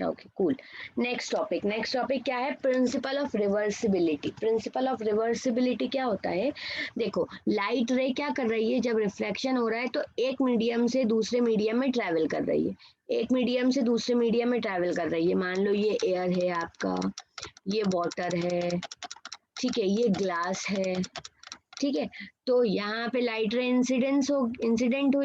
Okay cool. Next topic क्या है? Principle of reversibility. Principle of reversibility क्या होता है? देखो, लाइट रे क्या कर रही है? जब रिफ्लेक्शन हो रहा है तो एक मीडियम से दूसरे मीडियम में ट्रेवल कर रही है, एक मीडियम से दूसरे मीडियम में ट्रेवल कर रही है। मान लो ये एयर है आपका, ये वाटर है, ठीक है, ये ग्लास है, ठीक है। तो यहाँ पे लाइट रे इंसिडेंट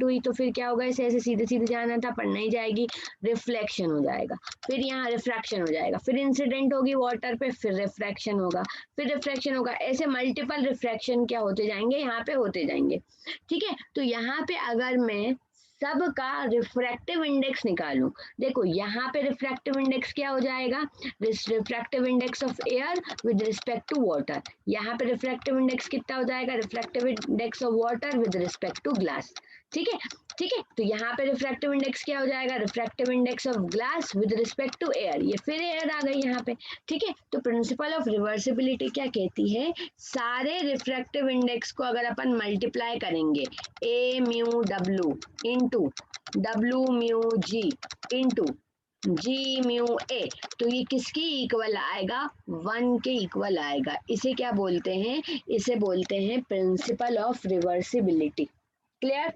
हुई तो फिर क्या होगा? इसे ऐसे सीधे सीधे जाना था पर नहीं जाएगी, रिफ्लेक्शन हो जाएगा। फिर यहाँ रिफ्रैक्शन हो जाएगा, फिर इंसिडेंट होगी वाटर पे, फिर रिफ्रैक्शन होगा, फिर रिफ्लेक्शन होगा। ऐसे मल्टीपल रिफ्रैक्शन क्या होते जाएंगे? यहाँ पे होते जाएंगे, ठीक है। तो यहाँ पे अगर मैं सबका रिफ्रैक्टिव इंडेक्स निकालूं, देखो यहाँ पे रिफ्रैक्टिव इंडेक्स क्या हो जाएगा? Refractive index of air with respect to water. यहाँ पे रिफ्रैक्टिव इंडेक्स कितना हो जाएगा? Refractive index of water with respect to glass, ठीक है, ठीक है। तो यहाँ पे रिफ्रैक्टिव इंडेक्स क्या हो जाएगा? Refractive index of glass with respect to air. ये फिर एयर आ गई यहाँ पे, ठीक है। तो प्रिंसिपल ऑफ रिवर्सिबिलिटी क्या कहती है? सारे रिफ्रैक्टिव इंडेक्स को अगर अपन मल्टीप्लाई करेंगे, A mu W into W mu G into G mu A, तो ये किसकी इक्वल आएगा? 1 के इक्वल आएगा। इसे क्या बोलते हैं? इसे बोलते हैं प्रिंसिपल ऑफ रिवर्सिबिलिटी। क्लियर?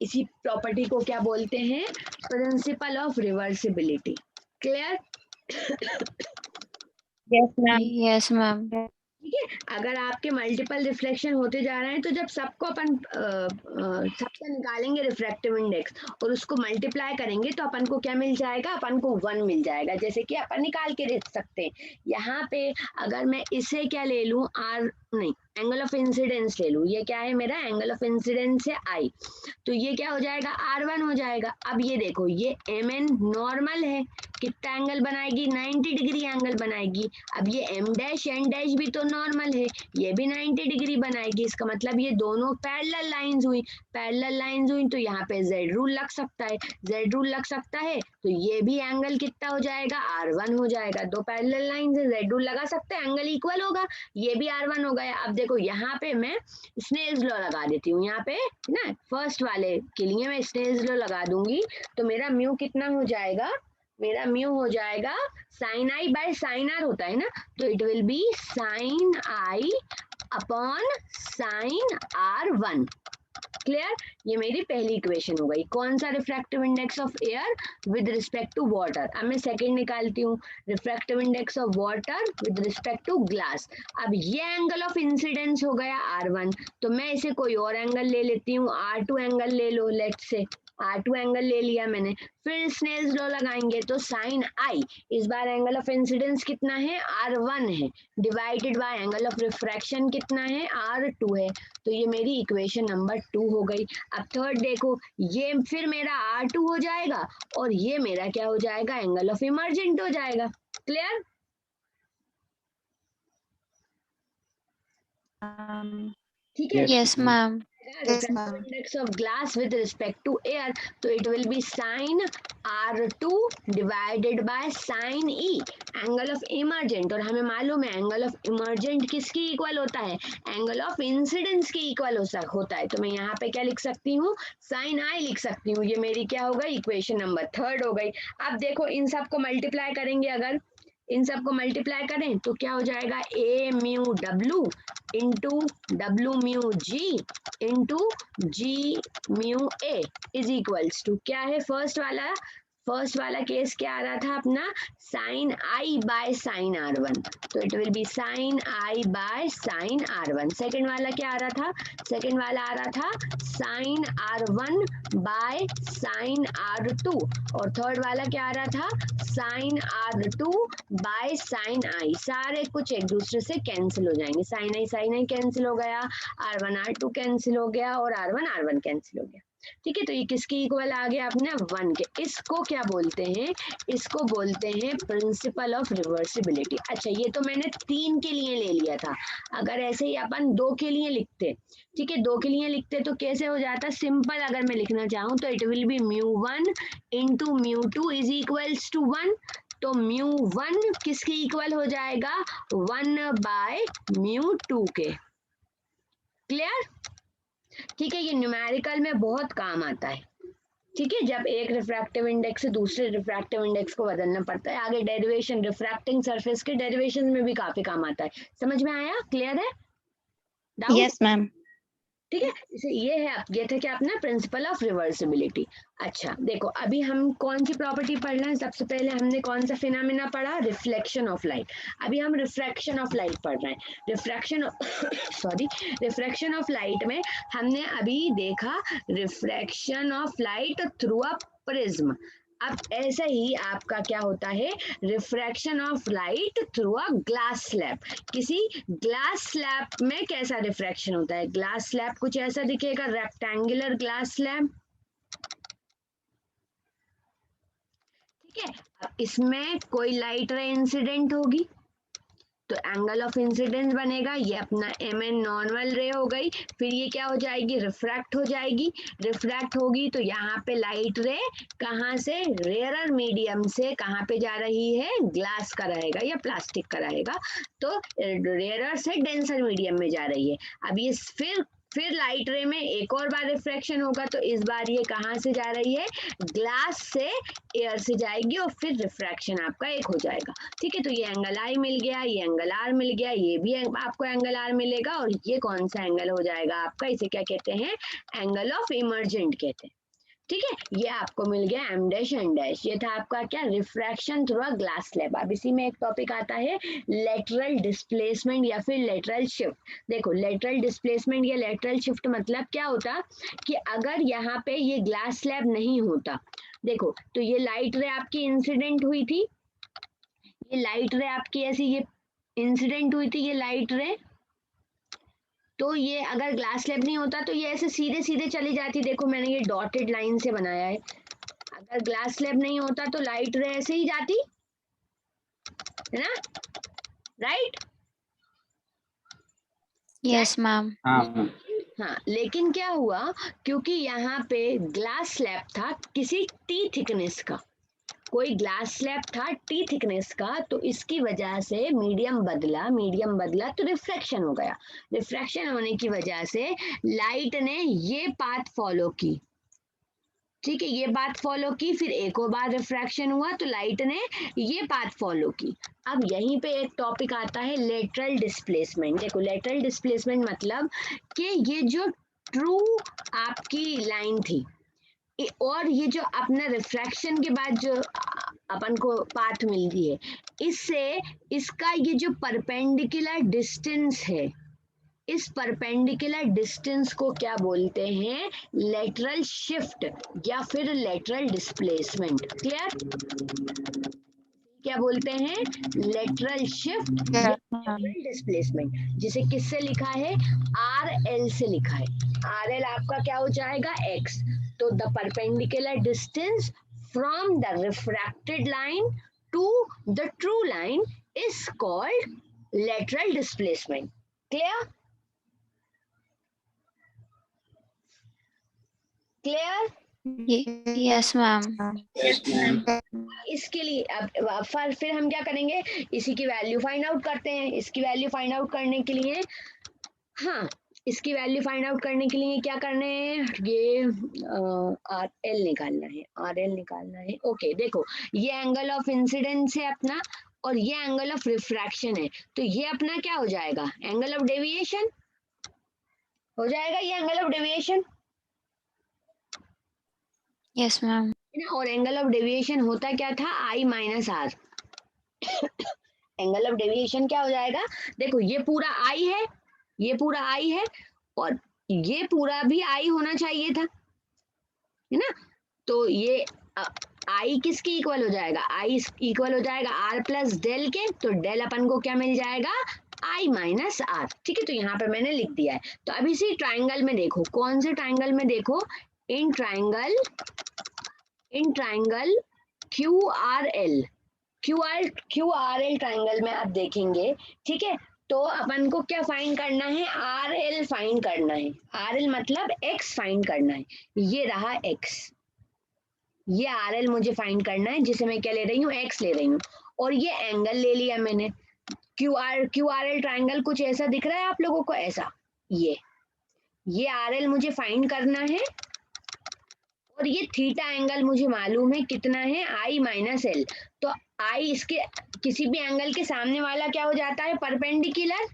इसी प्रॉपर्टी को क्या बोलते हैं? Principle of reversibility. Clear? Yes ma'am. Yes ma'am. ठीक है। अगर आपके मल्टीपल रिफ्लेक्शन होते जा रहे हैं तो जब सबको अपन सबसे निकालेंगे रिफ्रैक्टिव इंडेक्स और उसको मल्टीप्लाई करेंगे तो अपन को क्या मिल जाएगा? अपन को 1 मिल जाएगा, जैसे कि अपन निकाल के देख सकते हैं। यहाँ पे अगर मैं इसे क्या ले लूं? आर नहीं, एंगल ऑफ इंसिडेंस ले लूं। ये क्या है मेरा? एंगल ऑफ इंसिडेंस है आई, तो ये क्या हो जाएगा? R1 हो जाएगा। अब ये देखो, ये MN नॉर्मल है, कितना एंगल बनाएगी? 90 डिग्री एंगल बनाएगी। अब ये M डैश N डैश भी तो नॉर्मल है, ये भी 90 डिग्री बनाएगी। इसका मतलब ये दोनों पैरेलल लाइंस हुई, पैरेलल लाइंस हुई तो यहाँ पे Z रूल लग सकता है, Z रूल लग सकता है तो ये भी एंगल कितना हो जाएगा? R1 हो जाएगा। दो पैरेलल लाइंस है, Z रूल लगा सकते हैं, एंगल इक्वल होगा, ये भी R1 हो गया। अब देखो यहाँ पे मैं स्नेल्स लॉ लगा देती हूँ, यहाँ पे ना फर्स्ट वाले के लिए मैं स्नेल्स लॉ लगा दूंगी, तो मेरा म्यू कितना हो जाएगा? मेरा म्यू हो जाएगा sine i by sine r होता है ना, तो it will be sine i upon sine R1। Clear? ये मेरी पहली इक्वेशन हो गई। कौन सा? Refractive index of air with respect to water. अब मैं सेकंड निकालती हूँ, refractive index of water with respect to glass. अब ये एंगल ऑफ इंसिडेंस हो गया R1, तो मैं इसे कोई और एंगल ले लेती हूँ, R2 एंगल ले लो, लेट्स से R2 एंगल ले लिया मैंने। फिर स्नेल्स लॉ लगाएंगे तो साइन आई, इस बार एंगल ऑफ इंसिडेंस कितना है? R1 है, divided by angle of refraction कितना है? R2 है। तो ये मेरी इक्वेशन नंबर 2 हो गई। अब थर्ड देखो, ये फिर मेरा R2 हो जाएगा और ये मेरा क्या हो जाएगा? एंगल ऑफ इमर्जेंट हो जाएगा। क्लियर? ठीक है। Yes ma'am. Refractive index of glass with respect to air, तो it will be sine R2 divided by sine E, angle of emergent. और हमें मालूम है एंगल ऑफ इमर्जेंट किसकी इक्वल होता है? एंगल ऑफ इंसिडेंस की इक्वल होता है। तो मैं यहाँ पे क्या लिख सकती हूँ? साइन आई लिख सकती हूँ। ये मेरी क्या हो गई? इक्वेशन नंबर थर्ड हो गई। अब देखो, इन सबको मल्टीप्लाई करेंगे, अगर इन सबको मल्टीप्लाई करें तो क्या हो जाएगा? A mu W into W mu G into G mu A is equals to क्या है? फर्स्ट वाला केस क्या आ रहा था अपना? Sign i by sine R1, तो it will be sine i by sine R1। Second वाला क्या आ रहा था? सेकेंड वाला आ रहा था sign R1 by sine R2, और थर्ड वाला क्या आ रहा था? साइन R2 बाय साइन आई। सारे कुछ एक दूसरे से कैंसिल हो जाएंगे, साइन आई कैंसिल हो गया, R1 R2 कैंसिल हो गया और R1 R1 कैंसिल हो गया। ठीक है, तो ये किसकी इक्वल आ गया अपने? 1 के। इसको क्या बोलते हैं? इसको बोलते हैं प्रिंसिपल ऑफ रिवर्सिबिलिटी। अच्छा, ये तो मैंने 3 के लिए ले लिया था, अगर ऐसे ही अपन 2 के लिए लिखते, ठीक है, 2 के लिए लिखते तो कैसे हो जाता? सिंपल अगर मैं लिखना चाहूँ तो it will be μ1 into μ2 is equals to 1, तो μ1 किसके इक्वल हो जाएगा? 1 बाय μ2 के। क्लियर? ठीक है, ये न्यूमेरिकल में बहुत काम आता है। ठीक है, जब एक रिफ्रैक्टिव इंडेक्स से दूसरे रिफ्रैक्टिव इंडेक्स को बदलना पड़ता है। आगे डेरिवेशन, रिफ्रैक्टिंग सरफेस के डेरिवेशन में भी काफी काम आता है। समझ में आया? क्लियर है? डाउट? Yes ma'am. ठीक है, इसे ये है, ये था क्या अपना प्रिंसिपल ऑफ रिवर्सिबिलिटी। अच्छा देखो, अभी हम कौन सी प्रॉपर्टी पढ़ रहे हैं? सबसे पहले हमने कौन सा फिनोमेना पढ़ा? Reflection of light. अभी हम रिफ्रैक्शन ऑफ लाइट पढ़ रहे हैं। Refraction sorry, refraction of light में हमने अभी देखा refraction of light through a prism. अब ऐसा ही आपका क्या होता है? Refraction of light through a glass slab. किसी ग्लास स्लैब में कैसा रिफ्रैक्शन होता है? ग्लास स्लैब कुछ ऐसा दिखेगा, रेक्टेंगुलर ग्लास स्लैब। ठीक है, अब इसमें कोई लाइट रे इंसिडेंट होगी तो एंगल ऑफ इंसिडेंस बनेगा, ये अपना एम एन नॉर्मल रे हो गई। फिर ये क्या हो जाएगी? रिफ्रैक्ट हो जाएगी। रिफ्रैक्ट होगी तो यहाँ पे लाइट रे कहाँ से? रेयरर मीडियम से कहाँ पे जा रही है? ग्लास का रहेगा या प्लास्टिक का रहेगा, तो रेयरर से डेंसर मीडियम में जा रही है। अब ये फिर लाइट रे में एक और बार रिफ्रैक्शन होगा तो इस बार ये कहाँ से जा रही है? ग्लास से एयर से जाएगी और फिर रिफ्रैक्शन आपका एक हो जाएगा। ठीक है, तो ये एंगल आई मिल गया, ये एंगल आर मिल गया, ये भी आपको एंगल आर मिलेगा, और ये कौन सा एंगल हो जाएगा आपका? इसे क्या कहते हैं? एंगल ऑफ इमर्जेंट कहते हैं। ठीक है, ये आपको मिल गया एम डैश एन डैश। ये था आपका क्या? Refraction through a glass slab. अब इसी में एक टॉपिक आता है लेटरल डिस्प्लेसमेंट या फिर लेटरल शिफ्ट। देखो, लेटरल डिस्प्लेसमेंट या लेटरल शिफ्ट मतलब क्या होता कि अगर यहाँ पे ये ग्लास स्लैब नहीं होता, देखो तो ये लाइट रे आपकी इंसिडेंट हुई थी, ये लाइट रे आपकी ऐसी ये इंसिडेंट हुई थी, ये लाइट रे, तो ये अगर ग्लास स्लैब नहीं होता तो ये ऐसे सीधे सीधे चली जाती। देखो मैंने ये डॉटेड लाइन से बनाया है। अगर ग्लास स्लैब नहीं होता तो लाइट रे ऐसे ही जाती है ना, राइट? Yes ma'am. हाँ, लेकिन क्या हुआ, क्योंकि यहाँ पे ग्लास स्लैब था किसी टी थिकनेस का, कोई ग्लास स्लैब था टी थिकनेस का, तो इसकी वजह से मीडियम बदला, मीडियम बदला तो रिफ्रैक्शन हो गया। रिफ्रैक्शन होने की वजह से लाइट ने ये पाथ फॉलो की। ठीक है, ये बात फॉलो की, फिर एक और बार रिफ्रैक्शन हुआ तो लाइट ने ये पाथ फॉलो की। अब यहीं पे एक टॉपिक आता है लेटरल डिस्प्लेसमेंट। देखो, लेटरल डिस्प्लेसमेंट मतलब कि ये जो ट्रू आपकी लाइन थी और ये जो अपना रिफ्रैक्शन के बाद जो अपन को पाथ मिलती है, इससे इसका ये जो परपेंडिकुलर डिस्टेंस है, इस परपेंडिकुलर डिस्टेंस को क्या बोलते हैं? लेटरल शिफ्ट या फिर लेटरल डिस्प्लेसमेंट। क्लियर? क्या बोलते हैं? लेटरल शिफ्ट या लेटरल डिस्प्लेसमेंट। जिसे किससे लिखा है? आर एल से लिखा है। आर एल आपका क्या हो जाएगा? एक्स। तो the perpendicular distance from the refracted line to the true line is called lateral displacement. Clear? Clear? Yes ma'am. इसके लिए अब फिर हम क्या करेंगे? इसी की वैल्यू फाइंड आउट करते हैं। इसकी वैल्यू फाइंड आउट करने के लिए, हाँ, इसकी वैल्यू फाइंड आउट करने के लिए क्या करना है? ये आर एल निकालना है, आर एल निकालना है। ओके, देखो ये एंगल ऑफ इंसिडेंस है अपना और ये एंगल ऑफ रिफ्रैक्शन है, तो ये अपना क्या हो जाएगा? एंगल ऑफ डेविएशन हो जाएगा, ये angle of deviation. Yes ma'am. और एंगल ऑफ डेविएशन होता क्या था? I minus R. Angle of deviation क्या हो जाएगा? देखो ये पूरा आई है, ये पूरा आई है और ये पूरा भी आई होना चाहिए था, है ना? तो ये आई किसकी इक्वल हो जाएगा? आई इक्वल हो जाएगा आर प्लस डेल के, तो डेल अपन को क्या मिल जाएगा? आई माइनस आर। ठीक है, तो यहाँ पे मैंने लिख दिया है। तो अब इसी ट्राइंगल में देखो, कौन से ट्राइंगल में? देखो in triangle Q R L, Q R L triangle में आप देखेंगे। ठीक है, तो अपन को क्या फाइंड करना है? आर एल फाइंड करना है। आर एल मतलब एक्स फाइंड करना है। ये रहा एक्स, ये आर एल मुझे फाइंड करना है, जिसे मैं क्या ले रही हूँ? एक्स ले रही हूँ। और ये एंगल ले लिया मैंने। क्यू आर एल ट्राइंगल कुछ ऐसा दिख रहा है आप लोगों को? ऐसा, ये आर एल मुझे फाइंड करना है और ये थीटा एंगल मुझे मालूम है कितना है, आई माइनस एल। तो आई इसके किसी भी एंगल के सामने वाला क्या हो जाता है, परपेंडिकुलर।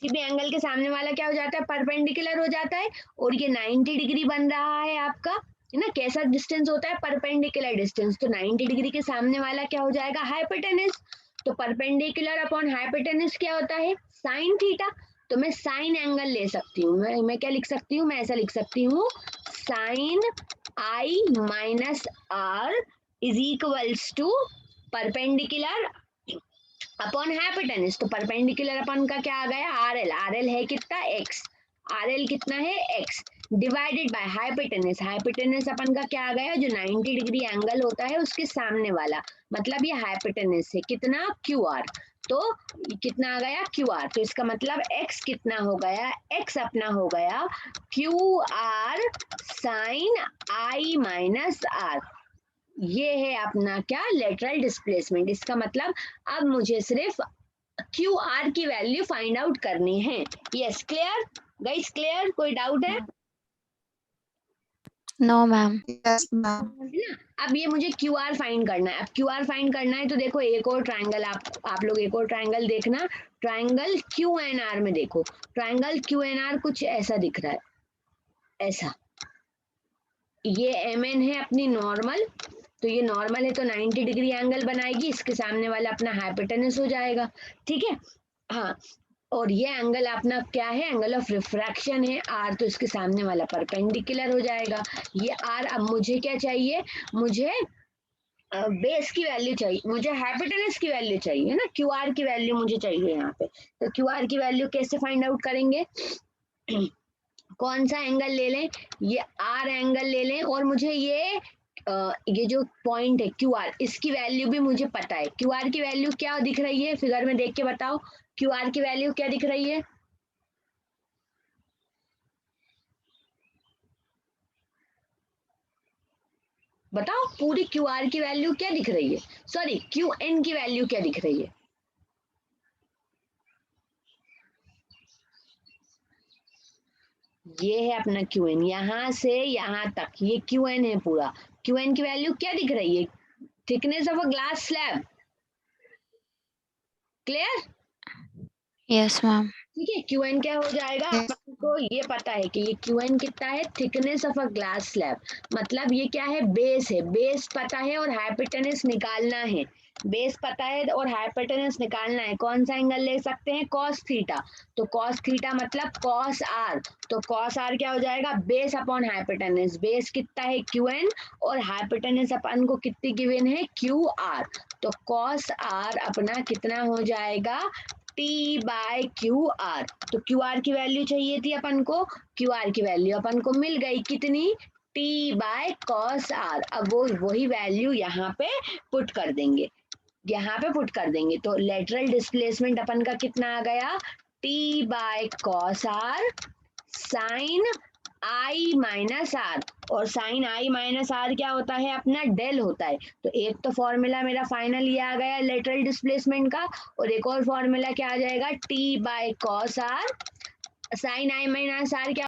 किसी भी एंगल के सामने वाला क्या हो जाता है, परपेंडिकुलर हो जाता है। और ये 90 डिग्री बन रहा है आपका, है ना। कैसा डिस्टेंस होता है, परपेंडिकुलर डिस्टेंस। तो 90 डिग्री के सामने वाला क्या हो जाएगा, हाइपोटेनस। तो परपेंडिकुलर अपॉन हाइपोटेनस क्या होता है, साइन थीटा। तो मैं साइन एंगल ले सकती हूँ, मैं क्या लिख सकती हूँ, मैं ऐसा लिख सकती हूँ, sine i minus r is equals to perpendicular upon hypotenuse. तो परपेंडिकुलर अपन का क्या आ गया, आर एल। आर एल है कितना, एक्स। आर एल कितना है, X, divided by hypotenuse. Hypotenuse अपन का क्या आ गया, जो 90 डिग्री एंगल होता है उसके सामने वाला, मतलब ये हाइपोटेनस है कितना, क्यू आर। तो कितना आ गया, क्यू आर। तो इसका मतलब एक्स कितना हो गया, एक्स अपना हो गया Q r sine i minus r. ये है अपना क्या, लेटरल डिस्प्लेसमेंट। इसका मतलब अब मुझे सिर्फ क्यू आर की वैल्यू फाइंड आउट करनी है। यस, क्लियर गाइस, क्लियर, कोई डाउट है? No, ma'am. Yes, ma'am. है ना। अब ये मुझे क्यू आर फाइंड करना है। अब क्यू आर फाइंड करना है तो देखो एक और ट्रायंगल, आप लोग एक और ट्रायंगल देखना। ट्रायंगल क्यू एन आर में देखो, ट्रायंगल क्यू एन आर कुछ ऐसा दिख रहा है, ऐसा। ये एम एन है अपनी नॉर्मल, तो ये नॉर्मल है तो 90 डिग्री एंगल बनाएगी, इसके सामने वाला अपना हाइपोटेनस हो जाएगा, ठीक है। हाँ, और ये एंगल अपना क्या है, एंगल ऑफ रिफ्रैक्शन है आर, तो इसके सामने वाला परपेंडिकुलर हो जाएगा ये आर। अब मुझे क्या चाहिए, मुझे बेस की वैल्यू चाहिए, मुझे हाइपोटेनस की वैल्यू चाहिए, है ना। क्यू आर की वैल्यू मुझे चाहिए यहाँ पे। तो क्यू आर की वैल्यू कैसे फाइंड आउट करेंगे, कौन सा एंगल ले लें, ये आर एंगल ले लें। और मुझे ये जो पॉइंट है क्यू आर, इसकी वैल्यू भी मुझे पता है। क्यू आर की वैल्यू क्या दिख रही है, फिगर में देख के बताओ, क्यू आर की वैल्यू क्या दिख रही है, बताओ। पूरी क्यू आर की वैल्यू क्या दिख रही है, सॉरी क्यू एन की वैल्यू क्या दिख रही है, ये है अपना क्यू एन, यहां से यहां तक ये क्यू एन है पूरा। क्यू एन की वैल्यू क्या दिख रही है, thickness of a glass slab, clear. Yes, ma'am. ठीक है, क्यू एन क्या हो जाएगा, Yes. अपन को ये पता है कि ये क्यू एन कितना है, thickness of a glass slab. मतलब ये क्या है, बेस है, बेस पता है और हाइपोटेनस निकालना है। बेस पता है और हाइपोटेनस निकालना है, कौन सा एंगल ले सकते हैं, कॉस थीटा। तो कॉस थीटा मतलब कॉस आर। तो कॉस आर क्या हो जाएगा, बेस अपॉन हाइपोटेनस। बेस कितना है, क्यू एन, और हाइपोटेनस अपन को कितनी गिवन है, क्यू आर। तो कॉस आर अपना कितना हो जाएगा, टी बाय क्यू आर। तो क्यू आर की वैल्यू चाहिए थी अपन को, क्यू आर की वैल्यू अपन को मिल गई कितनी, टी बाय कॉस आर। अब वो वही वैल्यू यहाँ पे पुट कर देंगे, यहाँ पे पुट कर देंगे। तो लेटरल डिस्प्लेसमेंट अपन का कितना आ गया, t by cos r sine i minus r. और साइन आई माइनस आर क्या होता है, अपना डेल होता है। तो एक तो फॉर्मूला मेरा फाइनल ये आ गया लेटरल डिस्प्लेसमेंट का, और एक और फॉर्मूला क्या आ जाएगा, t by cos r sine i minus r क्या